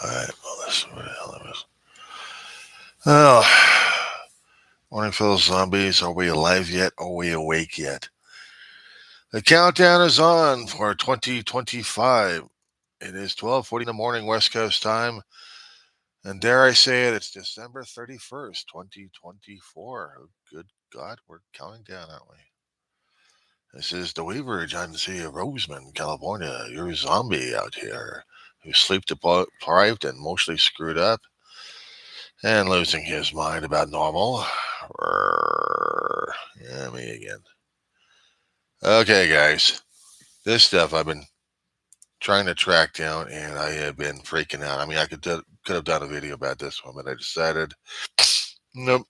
Alright, well, this where the hell it was. Oh, morning, fellow zombies. Are we alive yet? Are we awake yet? The countdown is on for 2025. It is 12:40 in the morning, West Coast time. And dare I say it, it's December 31st, 2024. Oh, good God, we're counting down, aren't we? This is the Weaverage on the Sea of Roseman, California. You're a zombie out here who's sleep deprived and emotionally screwed up and losing his mind about normal. Yeah, me again. Okay, guys. This stuff I've been trying to track down, and I have been freaking out. I mean, I could have done a video about this one, but I decided, nope.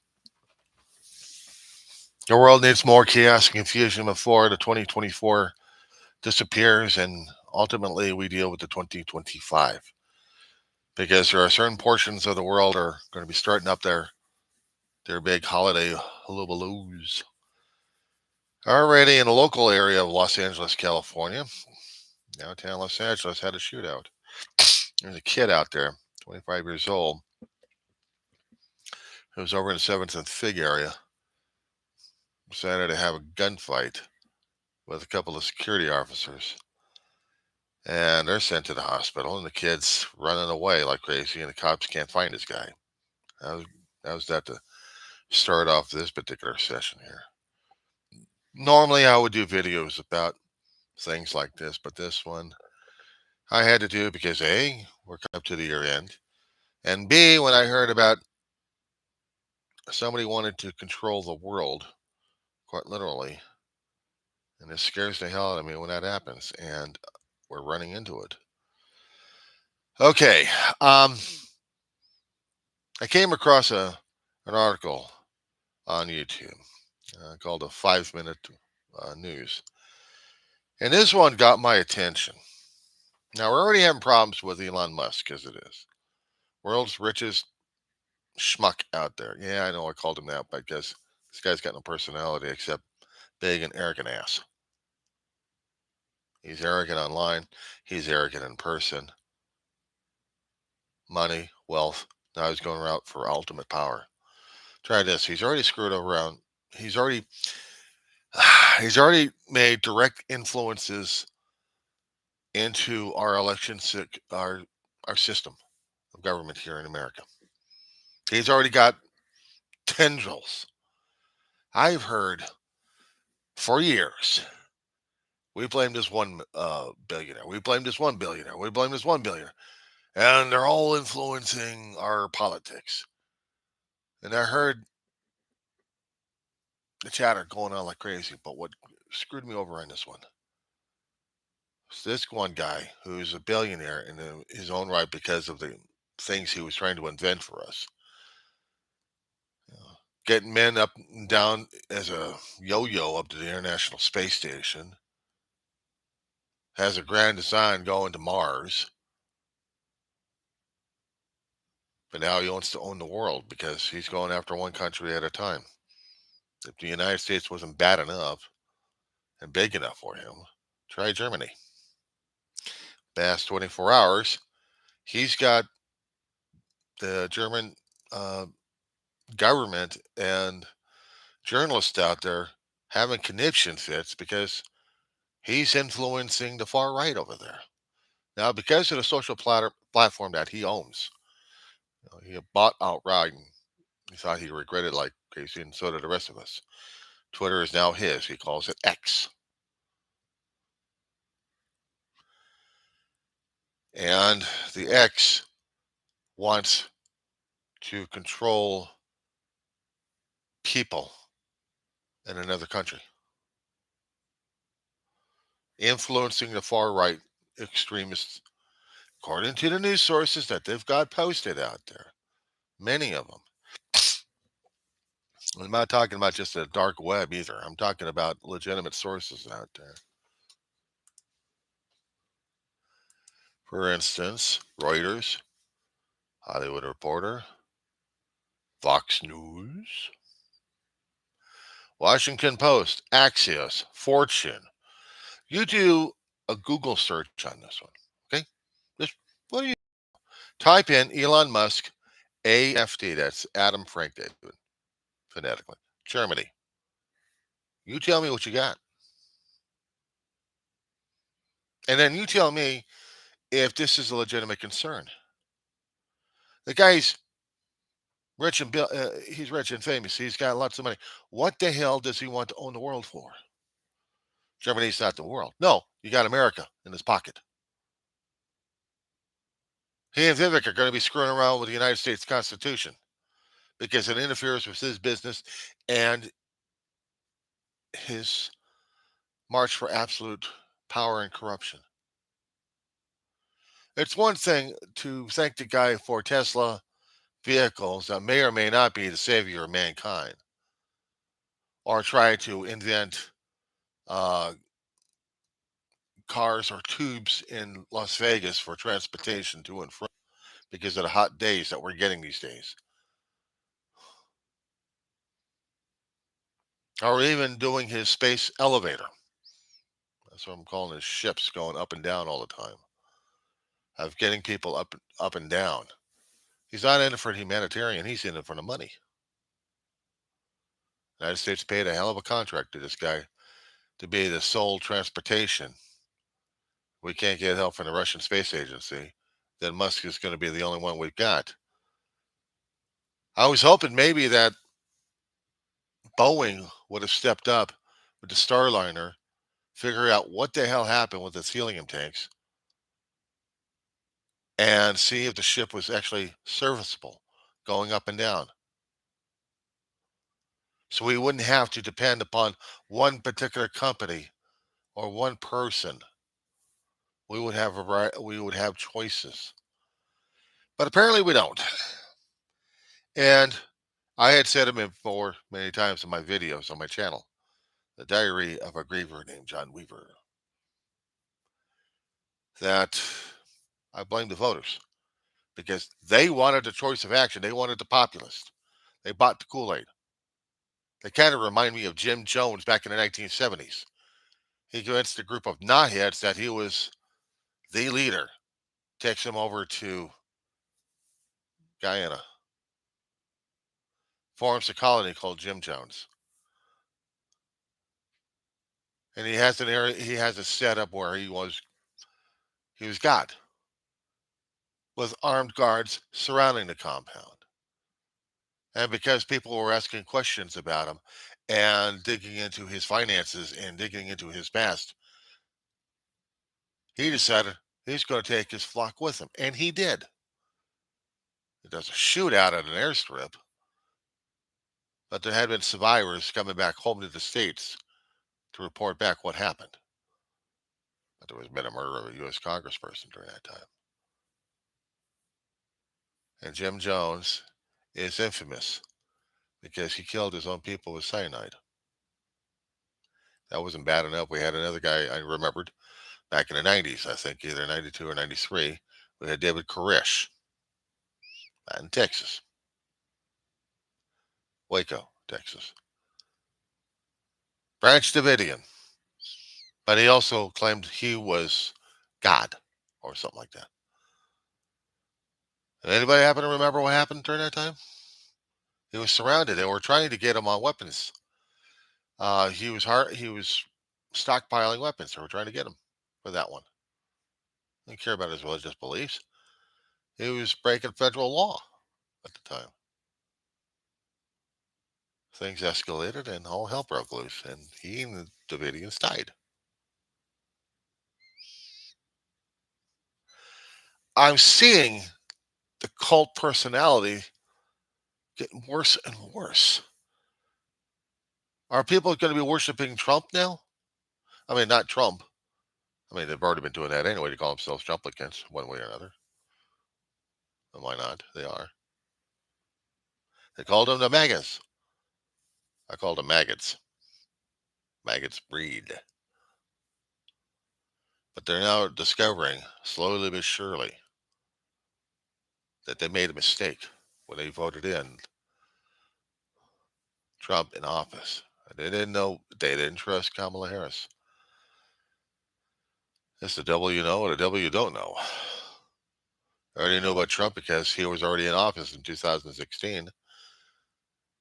The world needs more chaos and confusion before the 2024 disappears, and ultimately we deal with the 2025. Because there are certain portions of the world are going to be starting up their big holiday hullabaloos. Already in a local area of Los Angeles, California, downtown Los Angeles had a shootout. There's a kid out there, 25 years old, who was over in the 7th and Fig area, decided to have a gunfight with a couple of security officers. And they're sent to the hospital, and the kid's running away like crazy, and the cops can't find this guy. How's that to start off this particular session here? Normally, I would do videos about things like this, but this one I had to do because A, we're coming up to the year end, and B, when I heard about somebody wanted to control the world, quite literally, and it scares the hell out of me when that happens, and we're running into it. Okay, I came across an article on YouTube called a 5-minute news, and this one got my attention. Now, we're already having problems with Elon Musk, as it is. World's richest schmuck out there. Yeah, I know I called him that because this guy's got no personality except big and arrogant ass. He's arrogant online. He's arrogant in person. Money, wealth. Now he's going out for ultimate power. Try this. He's already screwed around. He's already made direct influences into our our system of government here in America. He's already got tendrils. I've heard for years, we blame this one billionaire. We blame this one billionaire. We blame this one billionaire. And they're all influencing our politics. And I heard the chatter going on like crazy. But what screwed me over on this one is this one guy who's a billionaire in his own right because of the things he was trying to invent for us. Getting men up and down as a yo-yo up to the International Space Station. Has a grand design going to Mars. But now he wants to own the world because he's going after one country at a time. If the United States wasn't bad enough and big enough for him, try Germany. Past 24 hours, he's got the German government and journalists out there having conniption fits because he's influencing the far right over there. Now, because of the social platform that he owns, he bought outright and he thought he regretted like Casey, and so did the rest of us. Twitter is now his. He calls it X. And the X wants to control people in another country, influencing the far right extremists, according to the news sources that they've got posted out there. Many of them. I'm not talking about just a dark web either. I'm talking about legitimate sources out there. For instance, Reuters, Hollywood Reporter, Fox News, Washington Post, Axios, Fortune. You do a Google search on this one, okay? Just what do you Type in Elon Musk AFD. That's Adam Frank David, phonetically. Germany. You tell me what you got. And then you tell me if this is a legitimate concern. The guy's rich and he's rich and famous. He's got lots of money. What the hell does he want to own the world for? Germany's not the world. No, you got America in his pocket. He and Vivek are going to be screwing around with the United States Constitution because it interferes with his business and his march for absolute power and corruption. It's one thing to thank the guy for Tesla vehicles that may or may not be the savior of mankind, or try to invent uh, cars or tubes in Las Vegas for transportation to and from because of the hot days that we're getting these days. Or even doing his space elevator. That's what I'm calling his ships going up and down all the time. Of getting people up and down. He's not in it for humanitarian, he's in it for the money. The United States paid a hell of a contract to this guy to be the sole transportation. We can't get help from the Russian Space Agency. Then Musk is going to be the only one we've got. I was hoping maybe that Boeing would have stepped up with the Starliner, figure out what the hell happened with its helium tanks, and see if the ship was actually serviceable going up and down. So we wouldn't have to depend upon one particular company or one person. We would have choices. But apparently we don't. And I had said it before many times in my videos on my channel, The Diary of a Griever named John Weaver, that I blame the voters because they wanted a choice of action. They wanted the populist. They bought the Kool-Aid. They kind of remind me of Jim Jones back in the 1970s. He convinced a group of knotheads that he was the leader. Takes him over to Guyana, forms a colony called Jim Jones. And he has an area, he has a setup where he was God with armed guards surrounding the compound. And because people were asking questions about him and digging into his finances and digging into his past, he decided he's going to take his flock with him. And he did. He does a shootout at an airstrip, but there had been survivors coming back home to the States to report back what happened. But there was been a murder of a U.S. congressperson during that time. And Jim Jones is infamous because he killed his own people with cyanide. That wasn't bad enough. We had another guy I remembered back in the 90s, I think either 92 or 93. We had David Koresh in Texas, Waco, Texas. Branch Davidian. But he also claimed he was God or something like that. And anybody happen to remember what happened during that time? He was surrounded. They were trying to get him on weapons. He was stockpiling weapons. They were trying to get him for that one. Didn't care about his religious beliefs. He was breaking federal law at the time. Things escalated and all hell broke loose, and he and the Davidians died. I'm seeing the cult personality getting worse and worse. Are people going to be worshiping Trump now? I mean, not Trump. I mean, they've already been doing that anyway to call themselves Trumplicans one way or another. And why not? They are. They called them the MAGAs. I called them maggots. Maggots breed. But they're now discovering, slowly but surely, that they made a mistake when they voted in Trump in office. They didn't know, they didn't trust Kamala Harris. It's the devil you know and the devil you don't know. I already knew about Trump because he was already in office in 2016.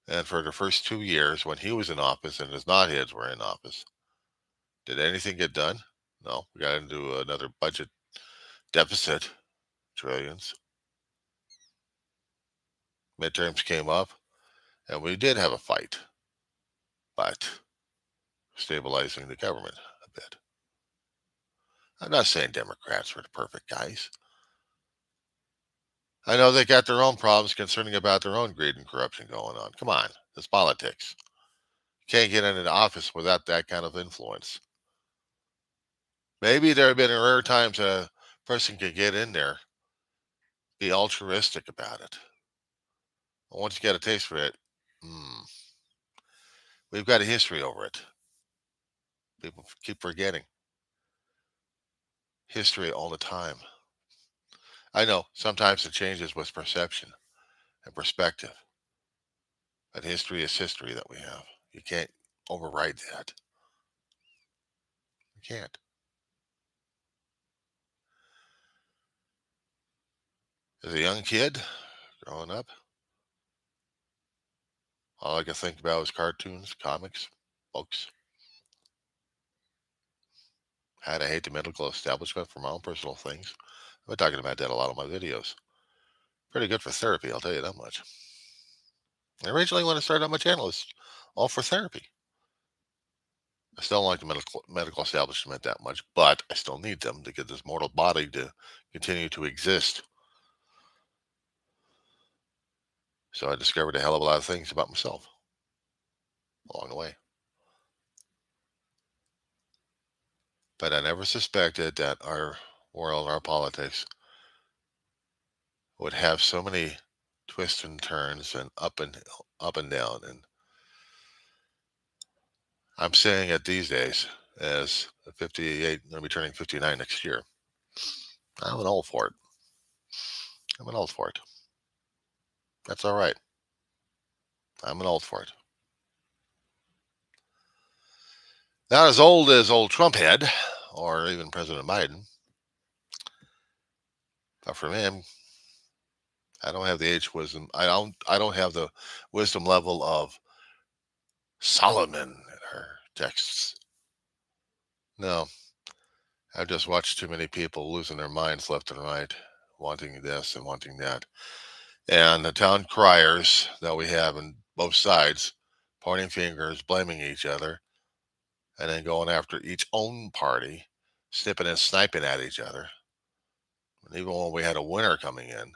And for the first 2 years when he was in office and his knotheads were in office, did anything get done? No. We got into another budget deficit, trillions. Midterms came up, and we did have a fight, but stabilizing the government a bit. I'm not saying Democrats were the perfect guys. I know they got their own problems concerning about their own greed and corruption going on. Come on, it's politics. You can't get into the office without that kind of influence. Maybe there have been rare times a person could get in there, be altruistic about it. But once you get a taste for it, mm, we've got a history over it. People keep forgetting history all the time. I know sometimes it changes with perception and perspective, but history is history that we have. You can't override that. You can't. As a young kid growing up, all I could think about was cartoons, comics, books. Had I hate the medical establishment for my own personal things. I've been talking about that in a lot of my videos. Pretty good for therapy, I'll tell you that much. Originally, when I started on my channel, it's all for therapy. I still don't like the medical establishment that much, but I still need them to get this mortal body to continue to exist. So I discovered a hell of a lot of things about myself along the way. But I never suspected that our world, our politics, would have so many twists and turns and up and down. And I'm saying it these days as a 58, I'm going to be turning 59 next year. I'm an old for it. I'm an old for it. That's all right. I'm an old for it. Not as old as old Trump had, or even President Biden. But for me, I don't have the age wisdom. I don't have the wisdom level of Solomon in her texts. No, I've just watched too many people losing their minds left and right, wanting this and wanting that. And the town criers that we have on both sides, pointing fingers, blaming each other, and then going after each own party, snipping and sniping at each other. And even when we had a winner coming in,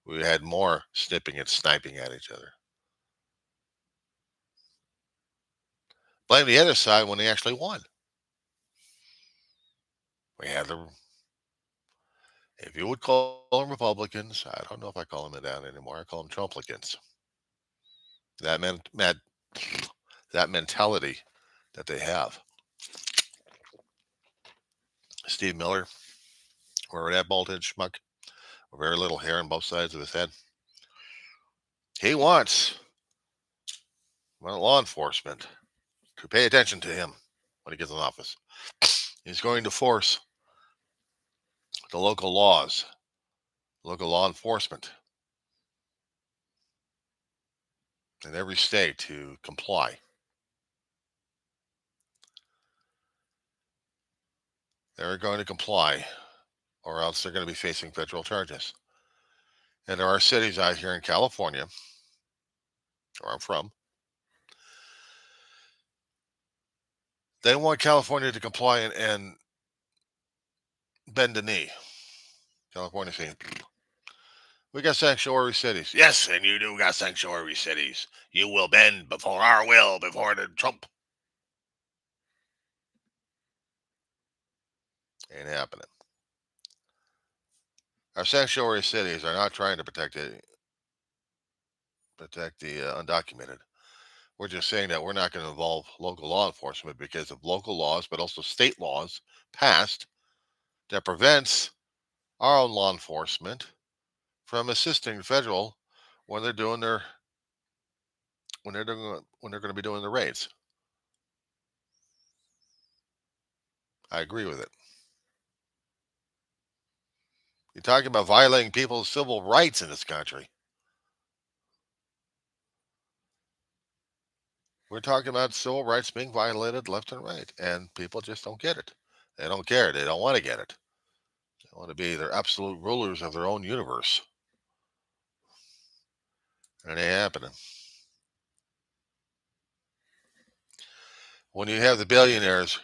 we had more snipping and sniping at each other. Blame the other side when they actually won. We had the, if you would call them Republicans, I don't know if I call them that anymore. I call them Trumplicans. That that mentality that they have. Steve Miller, or that bald-headed schmuck, with very little hair on both sides of his head. He wants law enforcement to pay attention to him when he gets in office. He's going to force the local laws, local law enforcement in every state to comply. They're going to comply, or else they're going to be facing federal charges. And there are cities out here in California, where I'm from, they want California to comply and bend the knee. California saying, we got sanctuary cities. Yes, and you do got sanctuary cities. You will bend before our will, before the Trump. Ain't happening. Our sanctuary cities are not trying to protect the undocumented. We're just saying that we're not going to involve local law enforcement because of local laws, but also state laws passed that prevents our own law enforcement from assisting the federal when they're doing their when they're going to be doing the raids. I agree with it. You're talking about violating people's civil rights in this country. We're talking about civil rights being violated left and right, and people just don't get it. They don't care. They don't want to get it. They want to be their absolute rulers of their own universe. And it ain't happening. When you have the billionaires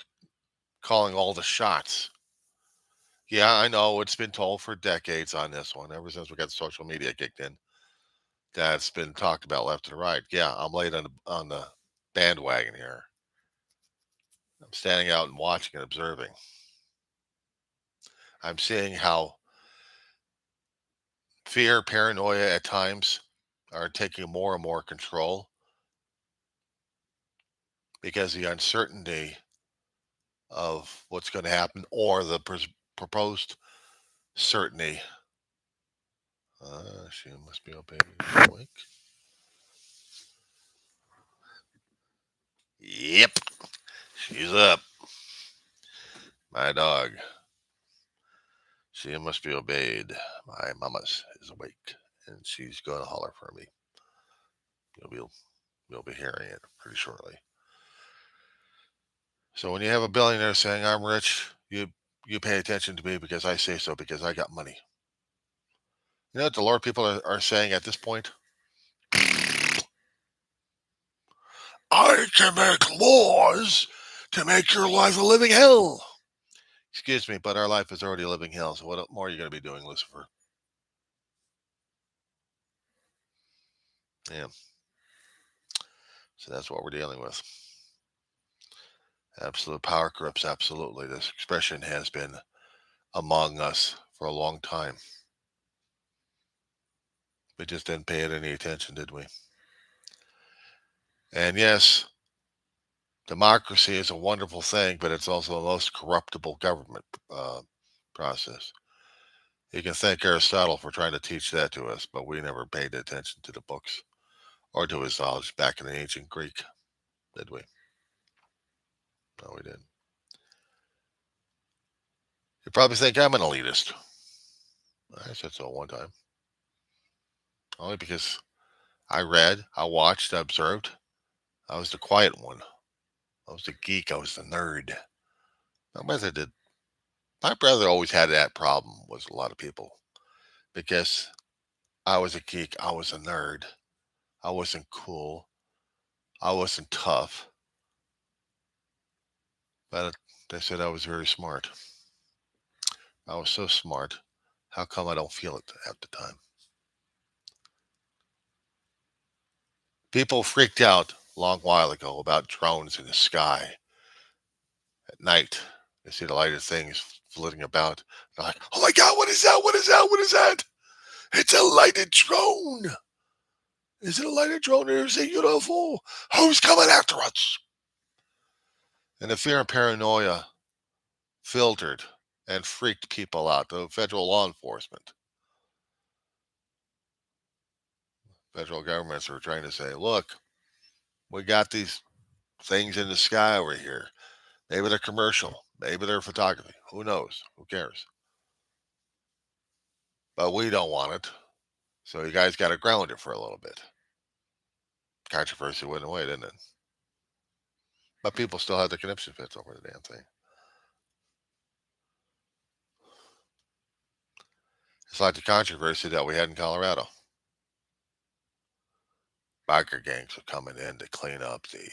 calling all the shots, yeah, I know it's been told for decades on this one, ever since we got social media kicked in. That's been talked about left and right. Yeah, I'm late on the bandwagon here. I'm standing out and watching and observing. I'm seeing how fear, paranoia at times are taking more and more control because the uncertainty of what's going to happen or the proposed certainty. She must be okay. Awake. Yep, she's up. My dog. She must be obeyed. My mama's is awake, and she's going to holler for me. You'll be you'll be hearing it pretty shortly. So when you have a billionaire saying I'm rich, you pay attention to me because I say so because I got money. You know what the Lord people are saying at this point? I can make laws to make your life a living hell. Excuse me, but our life is already a living hell. So what more are you going to be doing, Lucifer? Yeah. So that's what we're dealing with. Absolute power corrupts absolutely. This expression has been among us for a long time. We just didn't pay it any attention, did we? And yes, democracy is a wonderful thing, but it's also the most corruptible government process. You can thank Aristotle for trying to teach that to us, but we never paid attention to the books or to his knowledge back in the ancient Greek, did we? No, we didn't. You probably think I'm an elitist. I said so one time. Only because I read, I watched, I observed. I was the quiet one. I was the geek. I was the nerd. My brother did. My brother always had that problem with a lot of people because I was a geek. I was a nerd. I wasn't cool. I wasn't tough. But they said I was very smart. I was so smart. How come I don't feel it at the time? People freaked out a long while ago about drones in the sky at night. They see the lighted things flitting about. They're like, oh my God, what is that? What is that? What is that? It's a lighted drone. Is it a lighted drone or is it a UFO? Who's coming after us? And the fear and paranoia filtered and freaked people out. The federal law enforcement, federal governments are trying to say, look, we got these things in the sky over here. Maybe they're commercial. Maybe they're photography. Who knows? Who cares? But we don't want it. So you guys got to ground it for a little bit. Controversy went away, didn't it? But people still have the conniption fits over the damn thing. It's like the controversy that we had in Colorado. Biker gangs are coming in to clean up the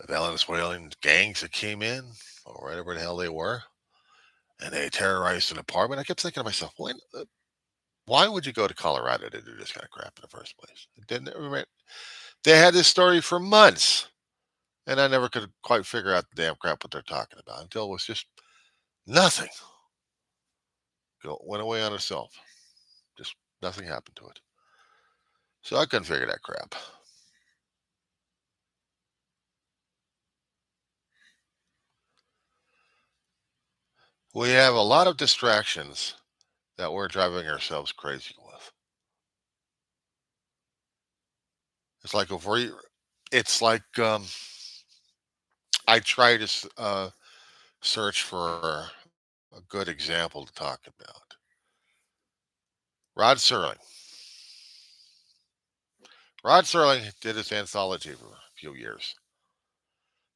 Venezuelan gangs that came in, or whatever the hell they were, and they terrorized an apartment. I kept thinking to myself, why would you go to Colorado to do this kind of crap in the first place? It didn't. They had this story for months, and I never could quite figure out the damn crap what they're talking about until it was just nothing. Went away on itself. Just nothing happened to it. So I couldn't figure that crap. We have a lot of distractions that we're driving ourselves crazy with. It's like if we, it's like I try to search for a good example to talk about. Rod Serling. Rod Serling did his anthology for a few years,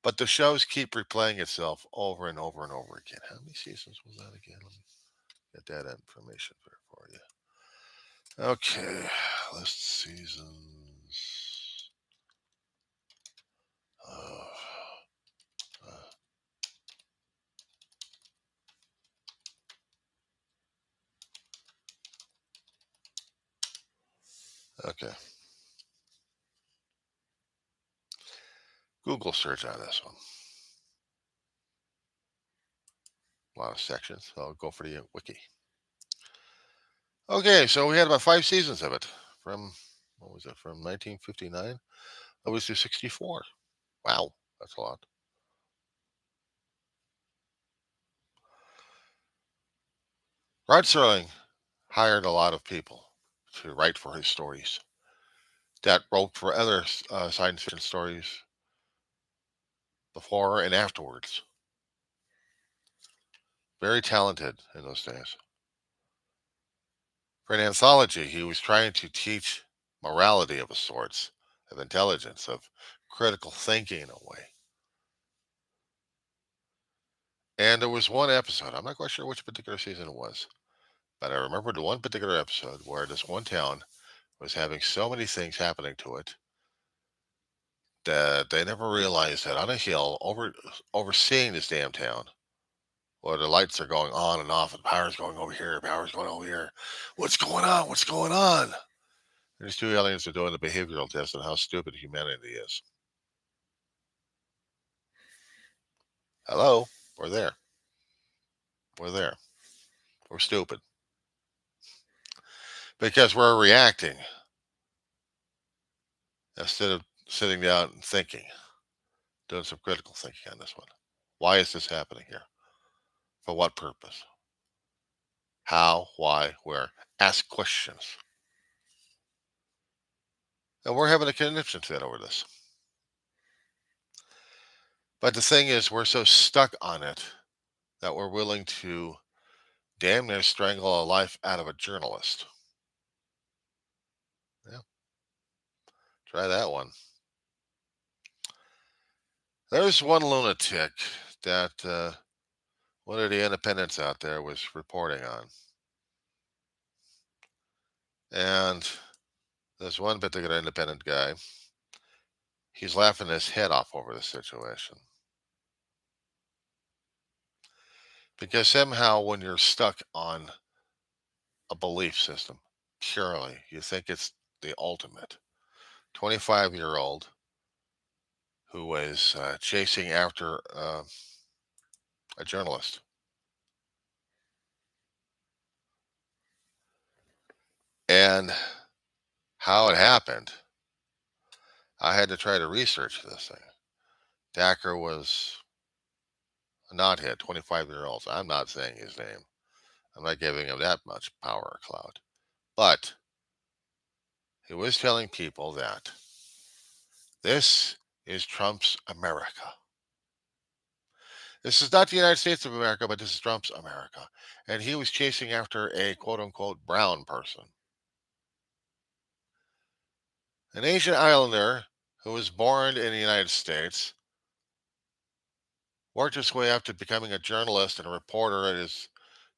but the shows keep replaying itself over and over and over again. How many seasons was that again? Let me get that information for you. Okay, list seasons. Uh, uh, okay, Google search on this one. A lot of sections. So I'll go for the wiki. Okay, so we had about 5 seasons of it from, what was it, from 1959? That was to 64. Wow, that's a lot. Rod Serling hired a lot of people to write for his stories that wrote for other science fiction stories before and afterwards. Very talented in those days. For an anthology, he was trying to teach morality of a sorts, of intelligence, of critical thinking in a way. And there was one episode, I'm not quite sure which particular season it was, but I remember the one particular episode where this one town was having so many things happening to it that they never realized that on a hill overseeing this damn town, where the lights are going on and off and power's going over here, power's going over here. What's going on? What's going on? And these two aliens are doing the behavioral test on how stupid humanity is. Hello? We're there. We're there. We're stupid. Because we're reacting instead of sitting down and thinking, doing some critical thinking on this one. Why is this happening here? For what purpose? How, why, where? Ask questions. And we're having a conniption fit over this. But the thing is, we're so stuck on it that we're willing to damn near strangle a life out of a journalist. Yeah, try that one. There's one lunatic that one of the independents out there was reporting on. And there's one particular independent guy, he's laughing his head off over the situation. Because somehow, when you're stuck on a belief system, purely, you think it's the ultimate. 25-year-old who was chasing after a journalist. And how it happened, I had to try to research this thing. Dacker was a knothead, 25-year-olds. I'm not saying his name. I'm not giving him that much power or clout. But he was telling people that this is Trump's America. This is not the United States of America, but this is Trump's America. And he was chasing after a quote unquote brown person, an Asian islander who was born in the United States, worked his way up to becoming a journalist and a reporter at his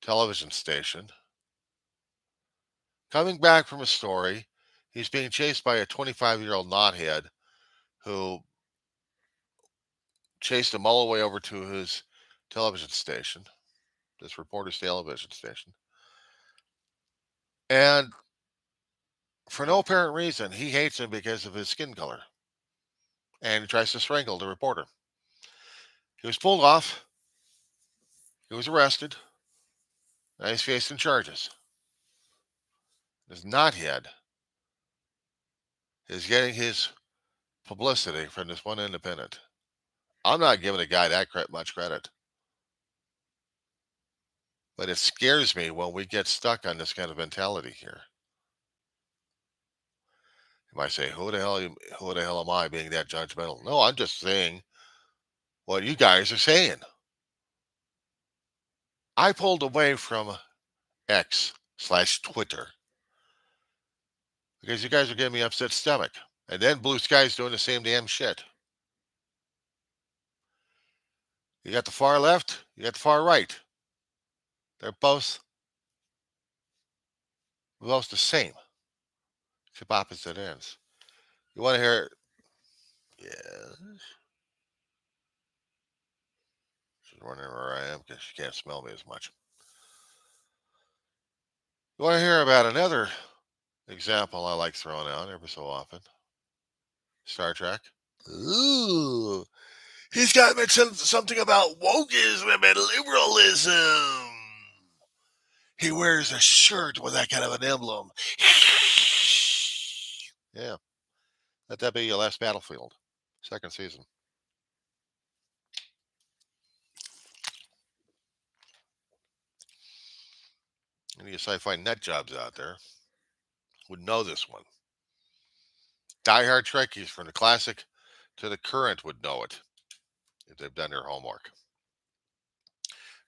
television station. Coming back from a story, he's being chased by a 25-year-old knothead who chased him all the way over to his television station, this reporter's television station. And for no apparent reason, he hates him because of his skin color. And he tries to strangle the reporter. He was pulled off. He was arrested. Now he's facing charges. This knothead is getting his publicity from this one independent. I'm not giving a guy that much credit. But it scares me when we get stuck on this kind of mentality here. You might say, who the hell am I being that judgmental? No, I'm just saying what you guys are saying. I pulled away from X/Twitter because you guys are giving me upset stomach. And then Blue Sky's doing the same damn shit. You got the far left, you got the far right. They're both the same, except opposite ends. You want to hear? Yeah, she's wondering where I am because she can't smell me as much. You want to hear about another example I like throwing out every so often? Star Trek. Ooh, he's got to mention something about wokeism and liberalism. He wears a shirt with that kind of an emblem. Yeah, let that be your last battlefield. Second season. Any sci-fi nut jobs out there would know this one. Diehard Trekkies from the classic to the current would know it if they've done their homework.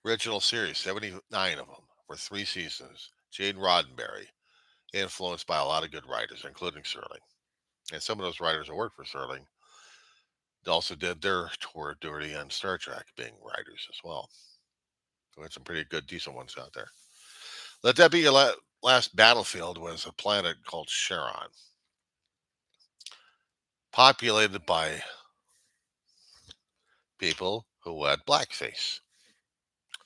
Original series, 79 of them for 3 seasons. Gene Roddenberry, influenced by a lot of good writers, including Serling. And some of those writers that worked for Serling also did their tour duty on Star Trek, being writers as well. We had some pretty good, decent ones out there. Let that be your last battlefield. Was a planet called Charon, populated by people who had blackface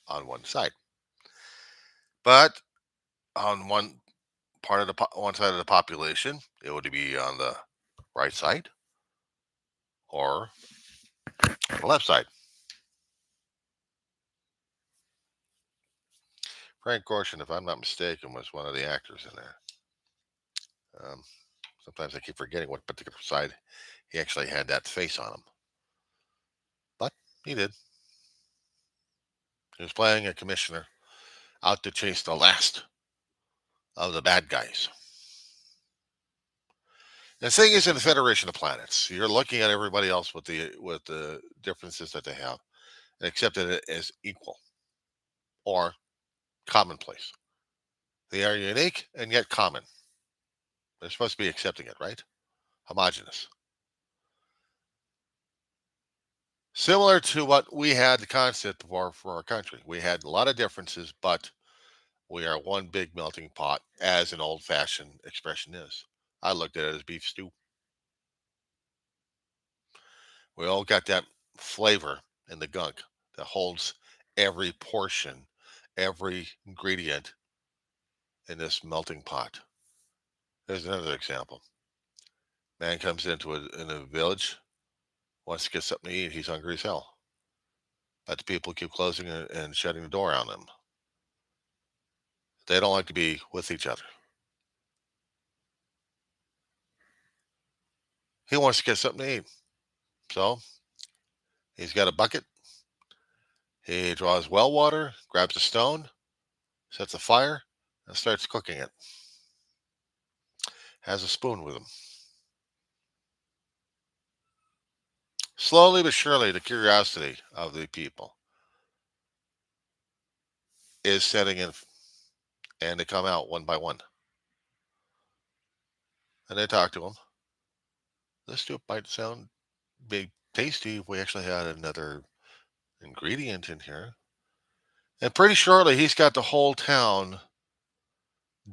on one side. But on one part of one side of the population, it would be on the right side or on the left side. Frank Gorshin, if I'm not mistaken, was one of the actors in there. Um, Sometimes I keep forgetting what particular side he actually had that face on him, but he did. He was playing a commissioner out to chase the last of the bad guys. The thing is, in the Federation of Planets, you're looking at everybody else with the differences that they have, and accepting it as equal or commonplace. They are unique and yet common. They're supposed to be accepting it, right? Homogenous. Similar to what we had the concept for our country. We had a lot of differences, but we are one big melting pot, as an old fashioned expression is. I looked at it as beef stew. We all got that flavor in the gunk that holds every portion, every ingredient in this melting pot. There's another example. Man comes in a village, wants to get something to eat. He's hungry as hell. But the people keep closing and shutting the door on them. They don't like to be with each other. He wants to get something to eat. So he's got a bucket. He draws well water, grabs a stone, sets a fire, and starts cooking it. Has a spoon with him. Slowly but surely, the curiosity of the people is setting in, and they come out one by one. And they talk to him. This soup might sound big tasty if we actually had another ingredient in here. And pretty shortly, he's got the whole town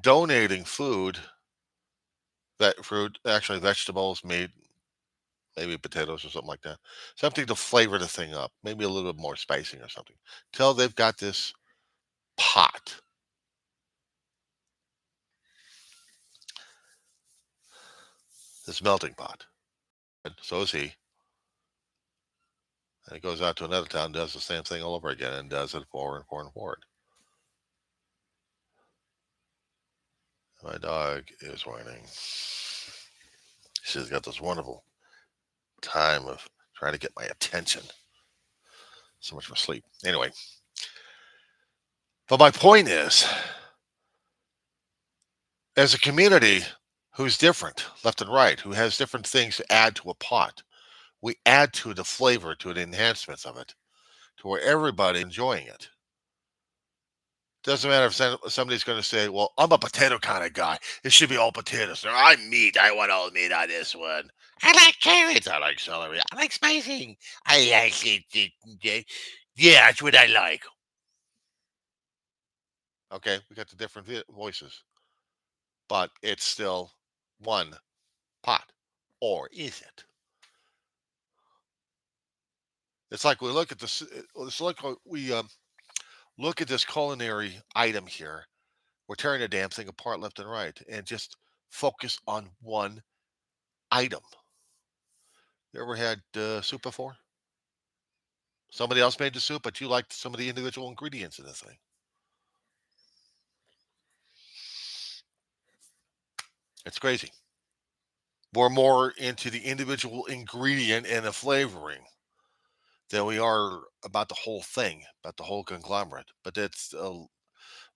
donating food, fruit, actually vegetables, meat, maybe potatoes or something like that. Something to flavor the thing up, maybe a little bit more spicing or something. Till they've got this pot, this melting pot. And so is he. And he goes out to another town, does the same thing all over again, and does it forward and forward and forward. My dog is whining. She's got this wonderful time of trying to get my attention. So much for sleep. Anyway, but my point is, as a community who's different, left and right, who has different things to add to a pot, we add to the flavor, to the enhancements of it, to where everybody enjoying it. Doesn't matter if somebody's going to say, "Well, I'm a potato kind of guy. It should be all potatoes." Or I'm meat. I want all meat on this one. I like carrots. I like celery. I like spicing. I like it. Yeah, that's what I like. Okay, we got the different voices, but it's still one pot, or is it? It's like we look at this. It's like we look at this culinary item here. We're tearing the damn thing apart left and right, and just focus on one item. You ever had soup before? Somebody else made the soup, but you liked some of the individual ingredients in the thing. It's crazy. We're more into the individual ingredient and the flavoring than we are about the whole thing, about the whole conglomerate. But that's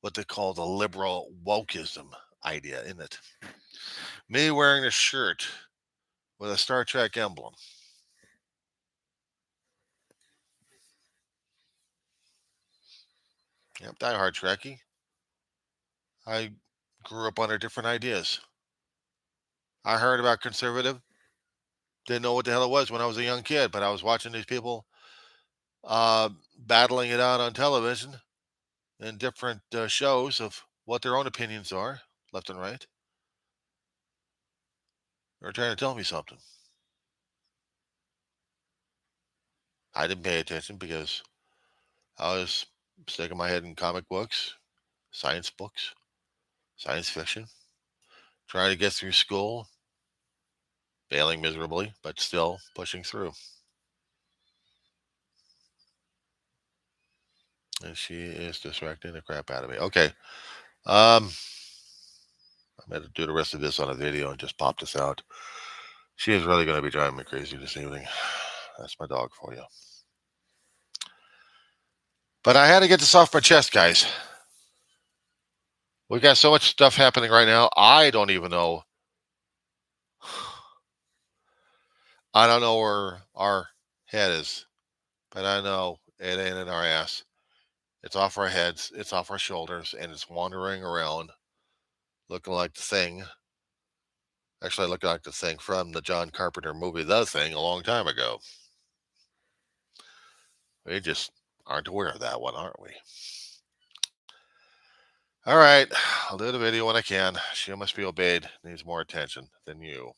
what they call the liberal wokeism idea, isn't it? Me wearing a shirt with a Star Trek emblem. Yep, diehard Trekkie. I grew up under different ideas. I heard about conservative. Didn't know what the hell it was when I was a young kid, but I was watching these people battling it out on television and different shows of what their own opinions are, left and right. They're trying to tell me something. I didn't pay attention because I was sticking my head in comic books, science fiction, trying to get through school, failing miserably, but still pushing through. And she is distracting the crap out of me. Okay. I'm going to do the rest of this on a video and just pop this out. She is really going to be driving me crazy this evening. That's my dog for you. But I had to get this off my chest, guys. We got so much stuff happening right now. I don't even know. I don't know where our head is, but I know it ain't in our ass. It's off our heads, it's off our shoulders, and it's wandering around looking like the thing. Actually, looking like the thing from the John Carpenter movie, The Thing, a long time ago. We just aren't aware of that one, aren't we? All right, I'll do the video when I can. She must be obeyed, needs more attention than you.